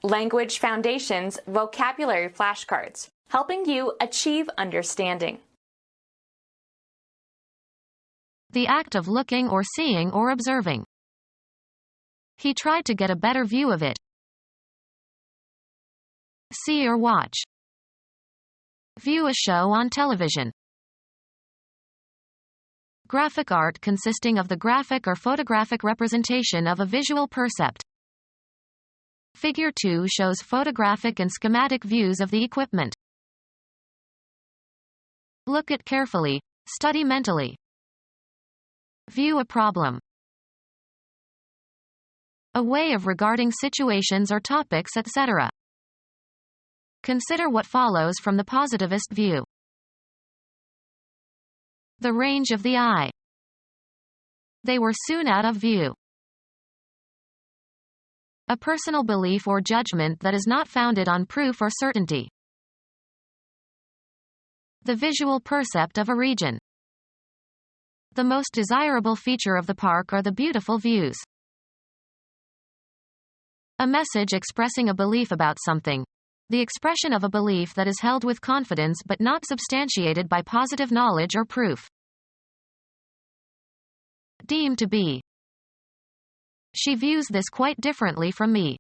Language Foundations Vocabulary Flashcards, helping you achieve understanding. The act of looking or seeing or observing. He tried to get a better view of it. See or watch. View a show on television. Graphic art consisting of the graphic or photographic representation of a visual percept. Figure 2 shows photographic and schematic views of the equipment. Look at carefully, study mentally. View a problem. A way of regarding situations or topics, etc. Consider what follows from the positivist view. The range of the eye. They were soon out of view. A personal belief or judgment that is not founded on proof or certainty. The visual percept of a region. The most desirable feature of the park are the beautiful views. A message expressing a belief about something. The expression of a belief that is held with confidence but not substantiated by positive knowledge or proof. Deemed to be. She views this quite differently from me.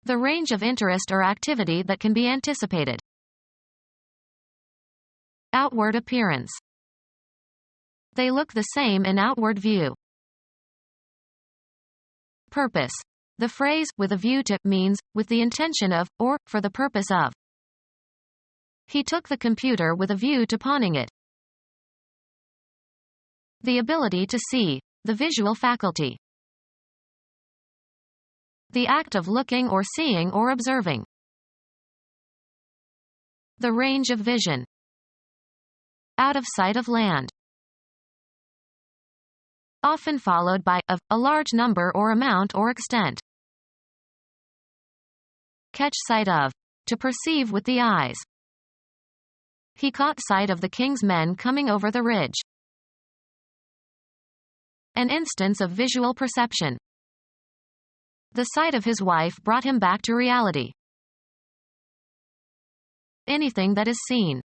The range of interest or activity that can be anticipated. Outward appearance. They look the same in outward view. Purpose. The phrase, with a view to, means, with the intention of, or, for the purpose of. He took the computer with a view to pawning it. The ability to see. The visual faculty. The act of looking or seeing or observing. The range of vision. Out of sight of land. Often followed by, of, a large number or amount or extent. Catch sight of. To perceive with the eyes. He caught sight of the king's men coming over the ridge. An instance of visual perception. The sight of his wife brought him back to reality. Anything that is seen.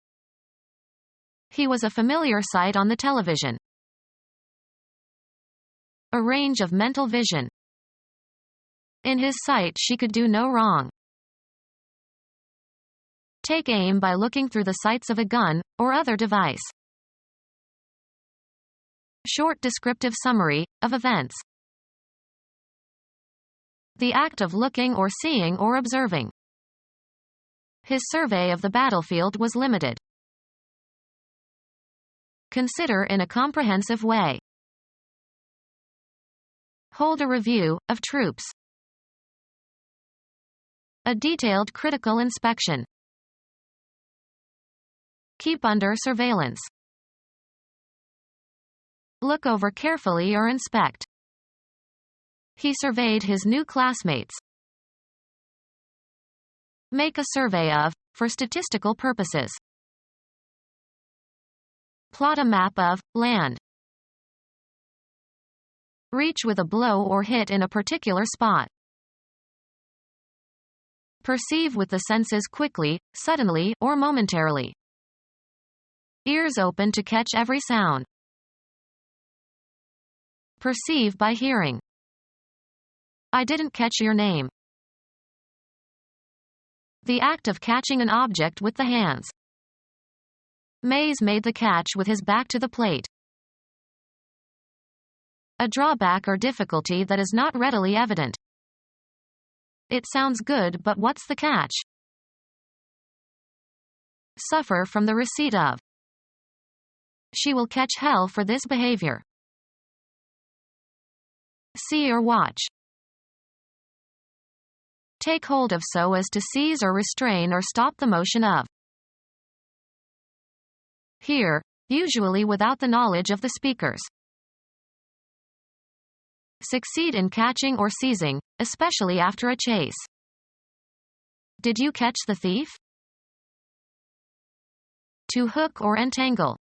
He was a familiar sight on the television. A range of mental vision. In his sight she could do no wrong. Take aim by looking through the sights of a gun, or other device. Short descriptive summary, of events. The act of looking or seeing or observing. His survey of the battlefield was limited. Consider in a comprehensive way. Hold a review, of troops. A detailed critical inspection. Keep under surveillance. Look over carefully or inspect. He surveyed his new classmates. Make a survey of, for statistical purposes. Plot a map of, land. Reach with a blow or hit in a particular spot. Perceive with the senses quickly, suddenly, or momentarily. Ears open to catch every sound. Perceive by hearing. I didn't catch your name. The act of catching an object with the hands. Mays made the catch with his back to the plate. A drawback or difficulty that is not readily evident. It sounds good, but what's the catch? Suffer from the receipt of. She will catch hell for this behavior. See or watch. Take hold of so as to seize or restrain or stop the motion of. Hear, usually without the knowledge of the speakers. Succeed in catching or seizing, especially after a chase. Did you catch the thief? To hook or entangle.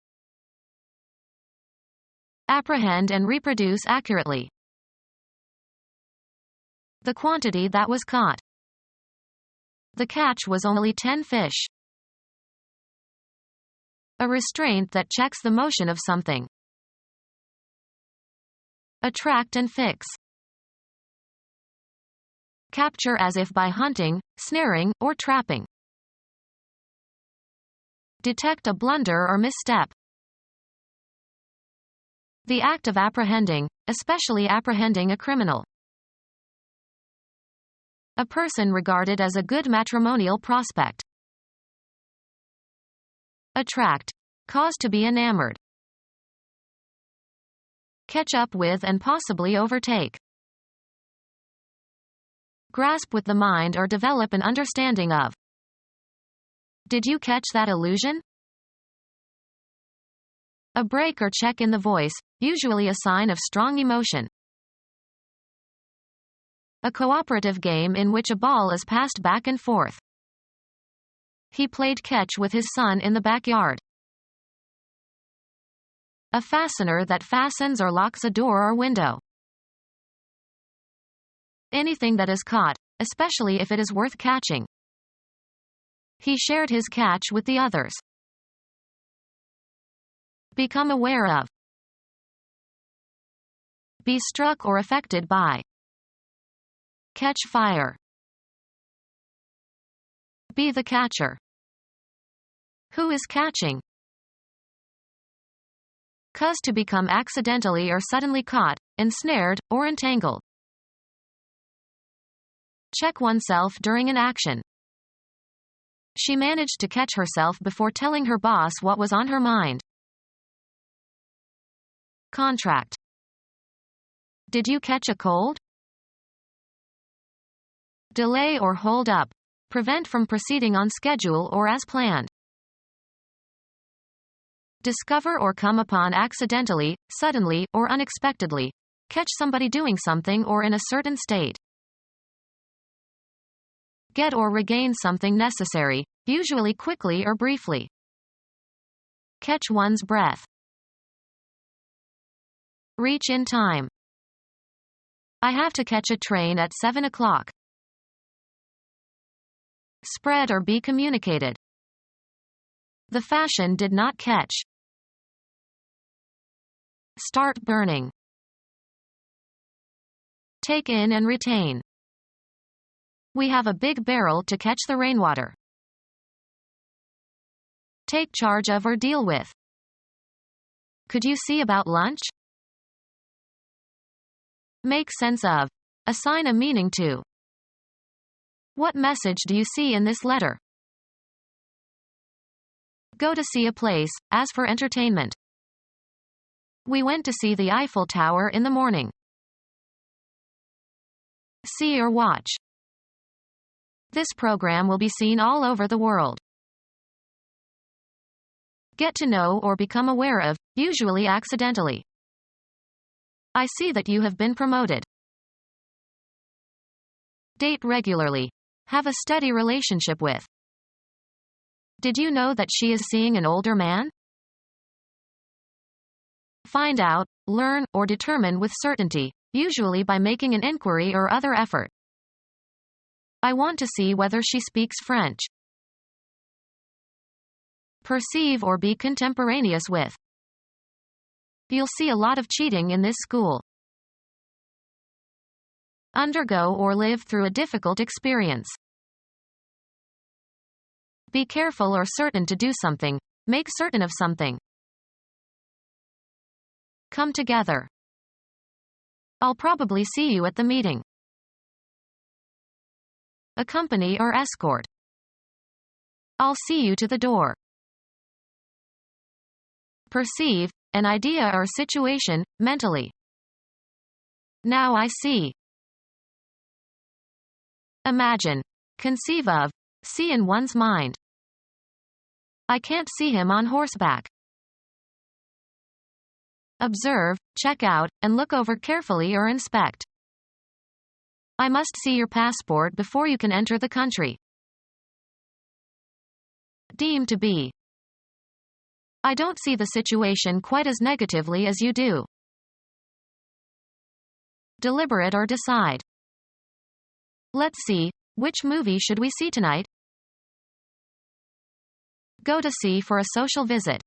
Apprehend and reproduce accurately. The quantity that was caught. The catch was only 10 fish. A restraint that checks the motion of something. Attract and fix. Capture as if by hunting, snaring, or trapping. Detect a blunder or misstep. The act of apprehending, especially apprehending a criminal. A person regarded as a good matrimonial prospect. Attract. Cause to be enamored. Catch up with and possibly overtake. Grasp with the mind or develop an understanding of. Did you catch that illusion? A break or check in the voice, usually a sign of strong emotion. A cooperative game in which a ball is passed back and forth. He played catch with his son in the backyard. A fastener that fastens or locks a door or window. Anything that is caught, especially if it is worth catching. He shared his catch with the others. Become aware of. Be struck or affected by. Catch fire. Be the catcher. Who is catching? Cause to become accidentally or suddenly caught, ensnared, or entangled. Check oneself during an action. She managed to catch herself before telling her boss what was on her mind. Contract. Did you catch a cold? Delay or hold up. Prevent from proceeding on schedule or as planned. Discover or come upon accidentally, suddenly, or unexpectedly. Catch somebody doing something or in a certain state. Get or regain something necessary, usually quickly or briefly. Catch one's breath. Reach in time. I have to catch a train at 7 o'clock. Spread or be communicated. The fashion did not catch. Start burning. Take in and retain. We have a big barrel to catch the rainwater. Take charge of or deal with. Could you see about lunch? Make sense of. Assign a meaning to. What message do you see in this letter? Go to see a place, as for entertainment. We went to see the Eiffel Tower in the morning. See or watch. This program will be seen all over the world. Get to know or become aware of, usually accidentally. I see that you have been promoted. Date regularly. Have a steady relationship with. Did you know that she is seeing an older man? Find out, learn, or determine with certainty, usually by making an inquiry or other effort. I want to see whether she speaks French. Perceive or be contemporaneous with. You'll see a lot of cheating in this school. Undergo or live through a difficult experience. Be careful or certain to do something. Make certain of something. Come together. I'll probably see you at the meeting. Accompany or escort. I'll see you to the door. Perceive, an idea or situation, mentally. Now I see. Imagine. Conceive of. See in one's mind. I can't see him on horseback. Observe, check out, and look over carefully or inspect. I must see your passport before you can enter the country. Deem to be. I don't see the situation quite as negatively as you do. Deliberate or decide. Let's see, which movie should we see tonight? Go to see for a social visit.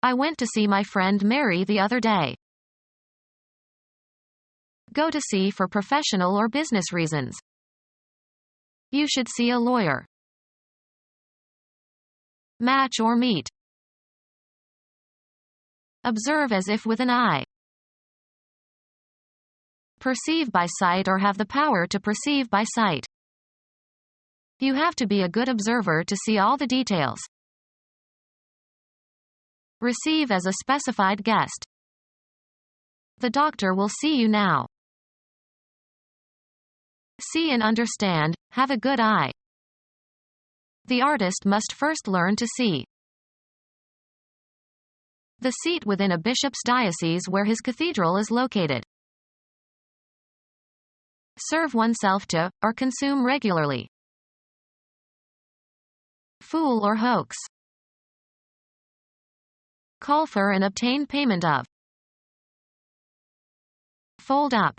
I went to see my friend Mary the other day. Go to see for professional or business reasons. You should see a lawyer. Match or meet. Observe as if with an eye. Perceive by sight or have the power to perceive by sight. You have to be a good observer to see all the details. Receive as a specified guest. The doctor will see you now. See and understand, have a good eye. The artist must first learn to see. The seat within a bishop's diocese where his cathedral is located. Serve oneself to, or consume regularly. Fool or hoax. Call for and obtain payment of. Fold up.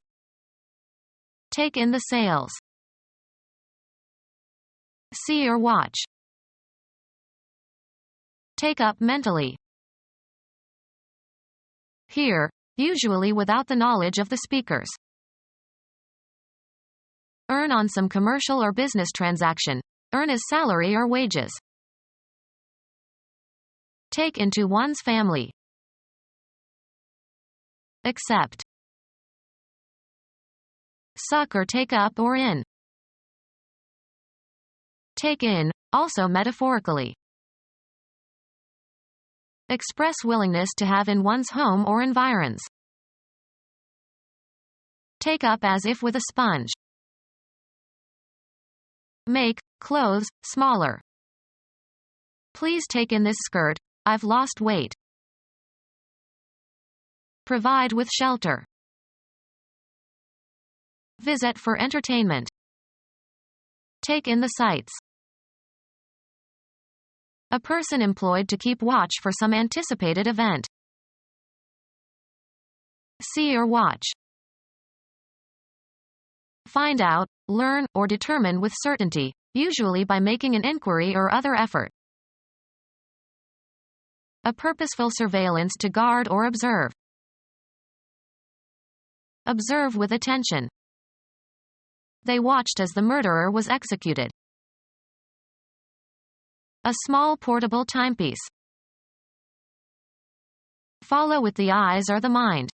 Take in the sales. See or watch. Take up mentally. Hear, usually without the knowledge of the speakers. Earn on some commercial or business transaction. Earn as salary or wages. Take into one's family. Accept. Suck or take up or in. Take in, also metaphorically. Express willingness to have in one's home or environs. Take up as if with a sponge. Make clothes smaller. Please take in this skirt, I've lost weight. Provide with shelter. Visit for entertainment. Take in the sights. A person employed to keep watch for some anticipated event. See or watch. Find out, learn, or determine with certainty, usually by making an inquiry or other effort. A purposeful surveillance to guard or observe. Observe with attention. They watched as the murderer was executed. A small portable timepiece. Follow with the eyes or the mind.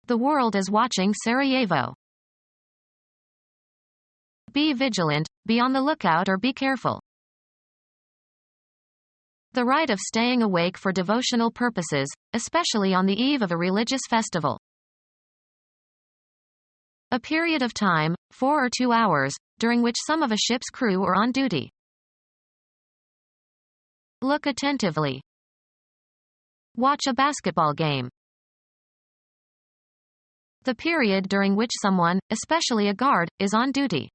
The world is watching Sarajevo. Be vigilant, be on the lookout or be careful. The right of staying awake for devotional purposes, especially on the eve of a religious festival. A period of time, 4 or 2 hours, during which some of a ship's crew are on duty. Look attentively. Watch a basketball game. The period during which someone, especially a guard, is on duty.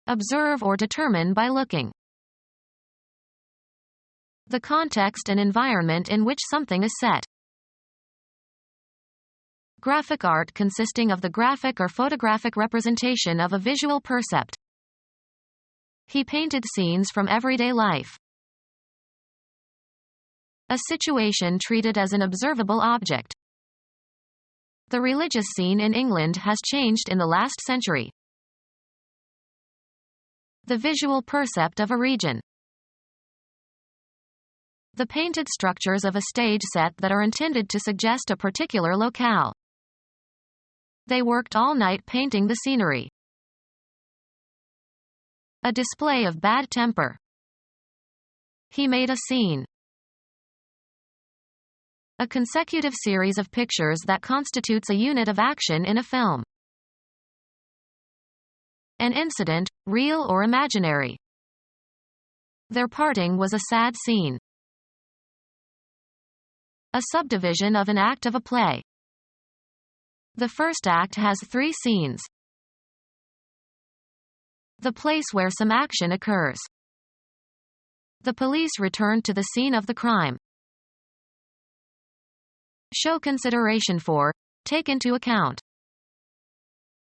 Observe or determine by looking. The context and environment in which something is set. Graphic art consisting of the graphic or photographic representation of a visual percept. He painted scenes from everyday life. A situation treated as an observable object. The religious scene in England has changed in the last century. The visual percept of a region. The painted structures of a stage set that are intended to suggest a particular locale. They worked all night painting the scenery. A display of bad temper. He made a scene. A consecutive series of pictures that constitutes a unit of action in a film. An incident, real or imaginary. Their parting was a sad scene. A subdivision of an act of a play. The first act has 3 scenes. The place where some action occurs. The police returned to the scene of the crime. Show consideration for, take into account.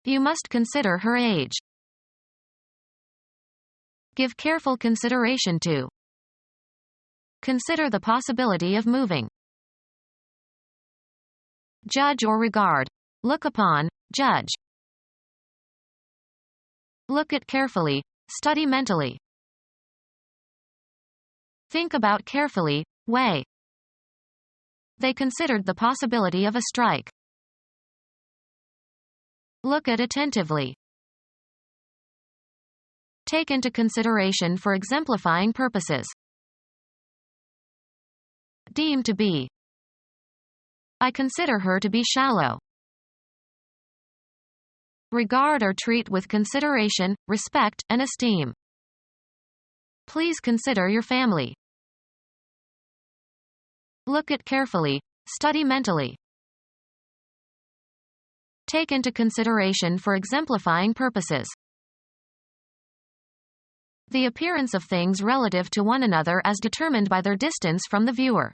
You must consider her age. Give careful consideration to. Consider the possibility of moving. Judge or regard. Look upon, judge. Look at carefully, study mentally. Think about carefully, weigh. They considered the possibility of a strike. Look at attentively. Take into consideration for exemplifying purposes. Deem to be. I consider her to be shallow. Regard or treat with consideration, respect, and esteem. Please consider your family. Look at carefully, study mentally. Take into consideration for exemplifying purposes. The appearance of things relative to one another as determined by their distance from the viewer.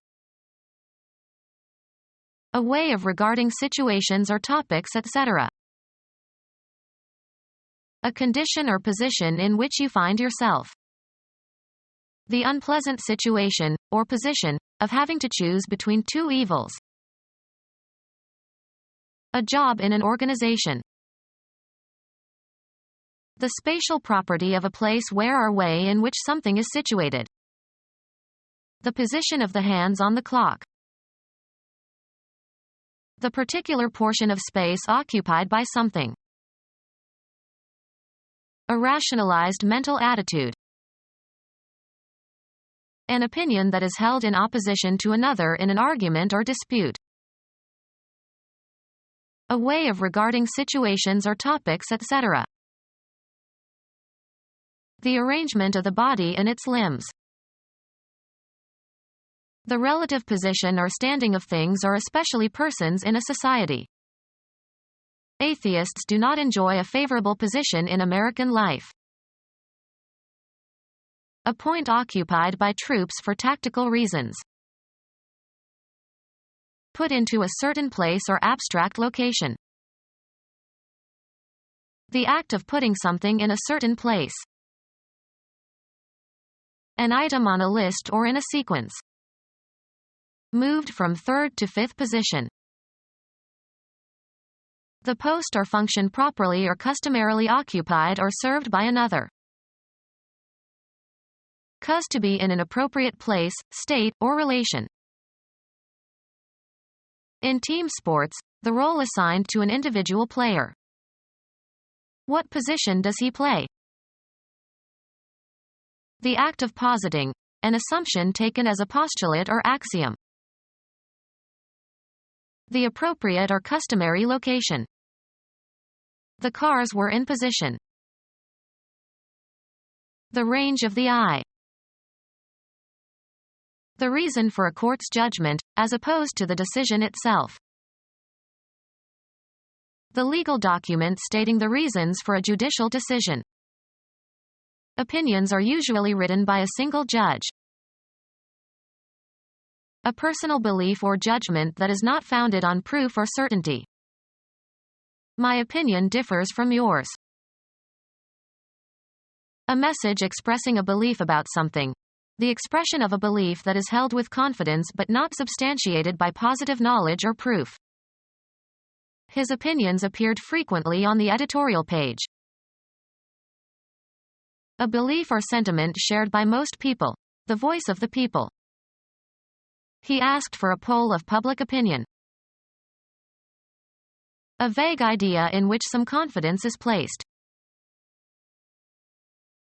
A way of regarding situations or topics, etc. A condition or position in which you find yourself. The unpleasant situation, or position, of having to choose between two evils. A job in an organization. The spatial property of a place where or way in which something is situated. The position of the hands on the clock. The particular portion of space occupied by something. A rationalized mental attitude. An opinion that is held in opposition to another in an argument or dispute. A way of regarding situations or topics, etc. The arrangement of the body and its limbs. The relative position or standing of things or especially persons in a society. Atheists do not enjoy a favorable position in American life. A point occupied by troops for tactical reasons. Put into a certain place or abstract location. The act of putting something in a certain place. An item on a list or in a sequence. Moved from third to fifth position. The post or function properly or customarily occupied or served by another. Cause to be in an appropriate place, state, or relation. In team sports, the role assigned to an individual player. What position does he play? The act of positing, an assumption taken as a postulate or axiom. The appropriate or customary location. The cars were in position. The range of the eye. The reason for a court's judgment, as opposed to the decision itself. The legal document stating the reasons for a judicial decision. Opinions are usually written by a single judge. A personal belief or judgment that is not founded on proof or certainty. My opinion differs from yours. A message expressing a belief about something. The expression of a belief that is held with confidence but not substantiated by positive knowledge or proof. His opinions appeared frequently on the editorial page. A belief or sentiment shared by most people. The voice of the people. He asked for a poll of public opinion. A vague idea in which some confidence is placed.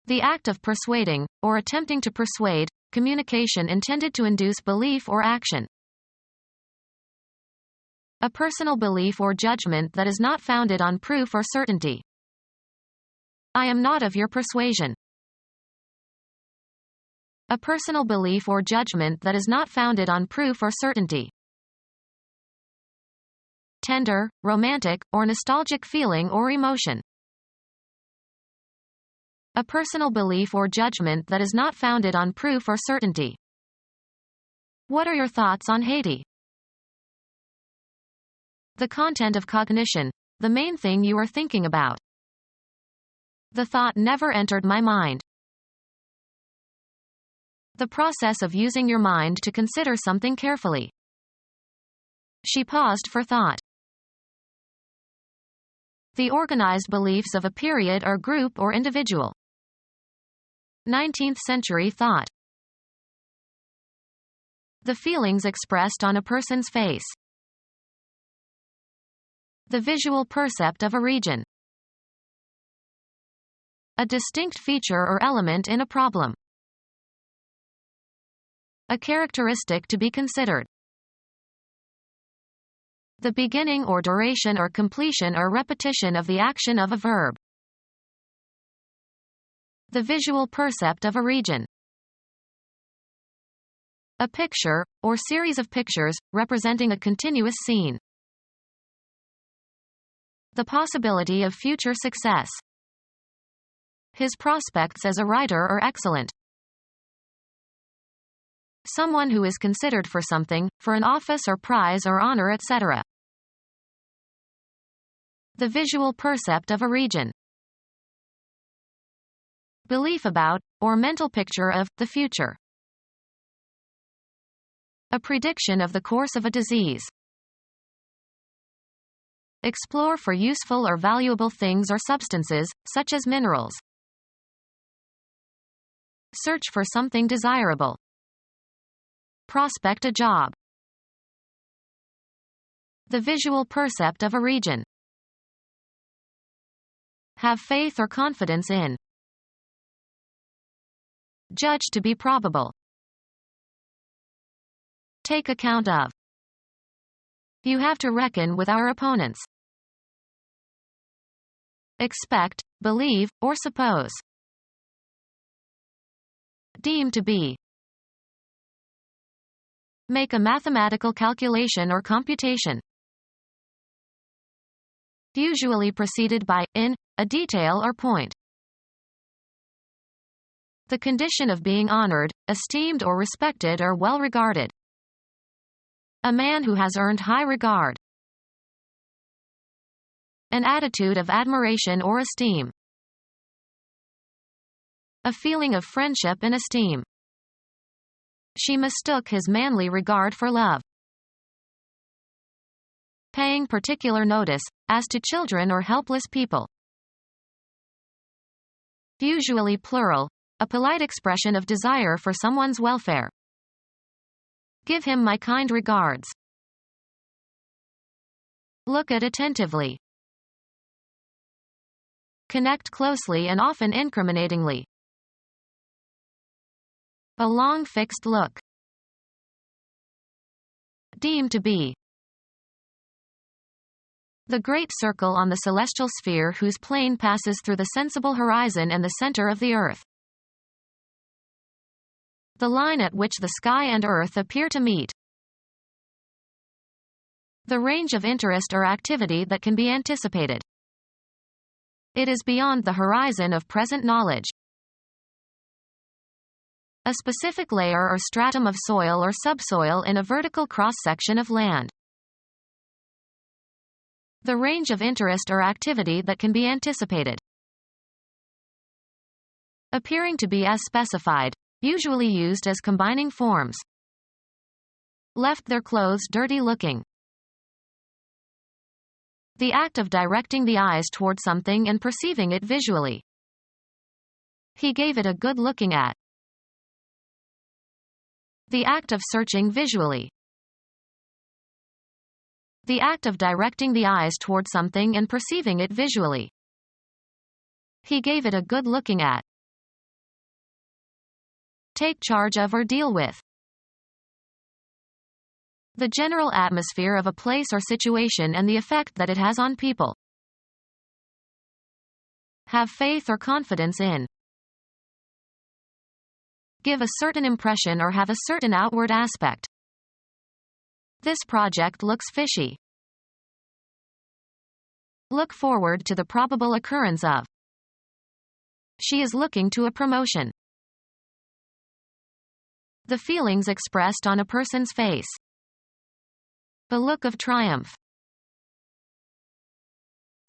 The act of persuading, or attempting to persuade, communication intended to induce belief or action. A personal belief or judgment that is not founded on proof or certainty. I am not of your persuasion. A personal belief or judgment that is not founded on proof or certainty. Tender, romantic, or nostalgic feeling or emotion. A personal belief or judgment that is not founded on proof or certainty. What are your thoughts on Haiti? The content of cognition. the main thing you are thinking about. The thought never entered my mind. The process of using your mind to consider something carefully. She paused for thought. The organized beliefs of a period or group or individual. 19th century thought. The feelings expressed on a person's face. The visual percept of a region. A distinct feature or element in a problem. A characteristic to be considered. The beginning or duration or completion or repetition of the action of a verb. The visual percept of a region. A picture, or series of pictures, representing a continuous scene. The possibility of future success. His prospects as a writer are excellent. Someone who is considered for something, for an office or prize or honor, etc. The visual percept of a region. Belief about, or mental picture of, the future. A prediction of the course of a disease. Explore for useful or valuable things or substances, such as minerals. Search for something desirable. Prospect a job. The visual percept of a region. Have faith or confidence in. Judge to be probable. Take account of. You have to reckon with our opponents. Expect, believe, or suppose. Deem to be. Make a mathematical calculation or computation. Usually preceded by, in, a detail or point. The condition of being honored, esteemed or respected or well regarded. A man who has earned high regard. An attitude of admiration or esteem. A feeling of friendship and esteem. She mistook his manly regard for love. Paying particular notice, as to children or helpless people. Usually plural, a polite expression of desire for someone's welfare. Give him my kind regards. Look at attentively. Connect closely and often incriminatingly. A long fixed look. Deem to be. The great circle on the celestial sphere whose plane passes through the sensible horizon and the center of the earth. The line at which the sky and earth appear to meet. The range of interest or activity that can be anticipated. It is beyond the horizon of present knowledge. A specific layer or stratum of soil or subsoil in a vertical cross-section of land. The range of interest or activity that can be anticipated. Appearing to be as specified, usually used as combining forms. Left their clothes dirty looking. The act of directing the eyes toward something and perceiving it visually. He gave it a good looking at. The act of searching visually. The act of directing the eyes toward something and perceiving it visually. He gave it a good looking at. Take charge of or deal with. The general atmosphere of a place or situation and the effect that it has on people. Have faith or confidence in. Give a certain impression or have a certain outward aspect. This project looks fishy. Look forward to the probable occurrence of. She is looking to a promotion. The feelings expressed on a person's face. The look of triumph.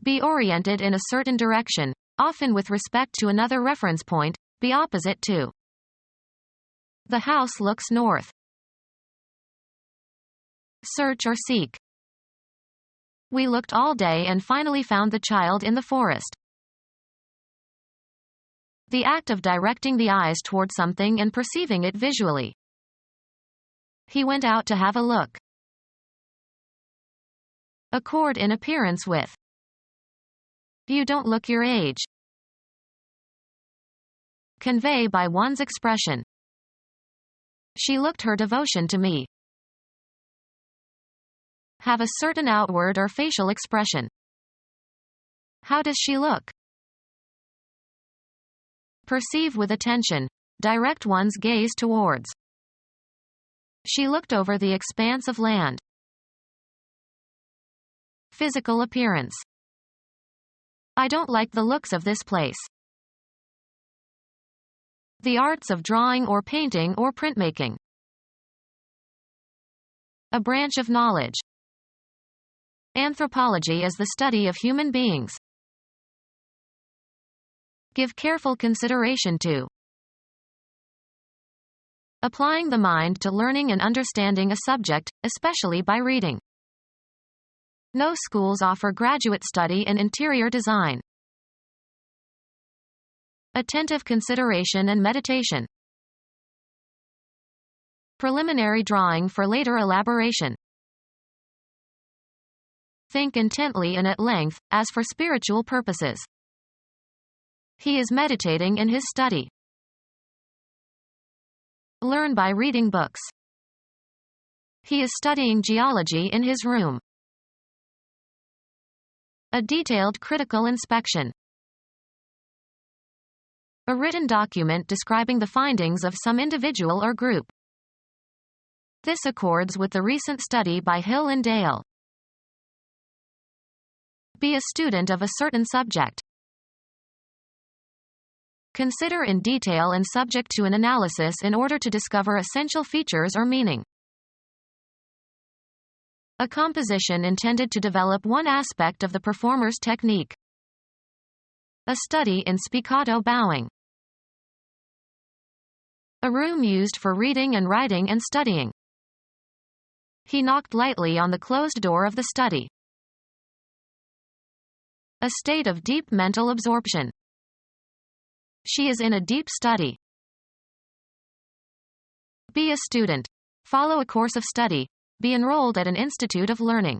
Be oriented in a certain direction, often with respect to another reference point, be opposite to. The house looks north. Search or seek. We looked all day and finally found the child in the forest. The act of directing the eyes toward something and perceiving it visually. He went out to have a look. Accord in appearance with. You don't look your age. Convey by one's expression. She looked her devotion to me. Have a certain outward or facial expression. How does she look? Perceive with attention. Direct one's gaze towards. She looked over the expanse of land. Physical appearance. I don't like the looks of this place. The arts of drawing or painting or printmaking. A branch of knowledge. Anthropology is the study of human beings. Give careful consideration to. Applying the mind to learning and understanding a subject, especially by reading. No schools offer graduate study in interior design. Attentive consideration and meditation. Preliminary drawing for later elaboration. Think intently and at length, as for spiritual purposes. He is meditating in his study. Learn by reading books. He is studying geology in his room. A detailed critical inspection. A written document describing the findings of some individual or group. This accords with the recent study by Hill and Dale. Be a student of a certain subject. Consider in detail and subject to an analysis in order to discover essential features or meaning. A composition intended to develop one aspect of the performer's technique. A study in spiccato bowing. A room used for reading and writing and studying. He knocked lightly on the closed door of the study. A state of deep mental absorption. She is in a deep study. Be a student. Follow a course of study. Be enrolled at an institute of learning.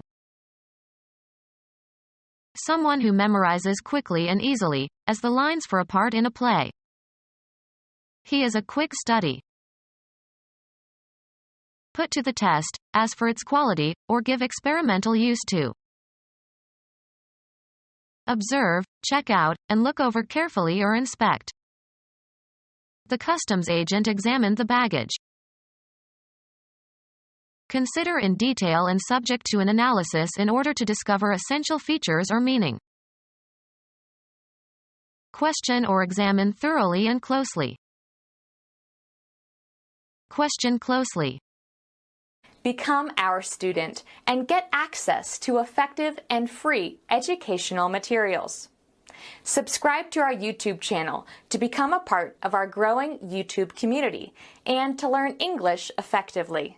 Someone who memorizes quickly and easily, as the lines for a part in a play. He is a quick study. Put to the test, as for its quality, or give experimental use to. Observe, check out, and look over carefully or inspect. The customs agent examined the baggage. Consider in detail and subject to an analysis in order to discover essential features or meaning. Question or examine thoroughly and closely. Question closely. Become our student and get access to effective and free educational materials. Subscribe to our YouTube channel to become a part of our growing YouTube community and to learn English effectively.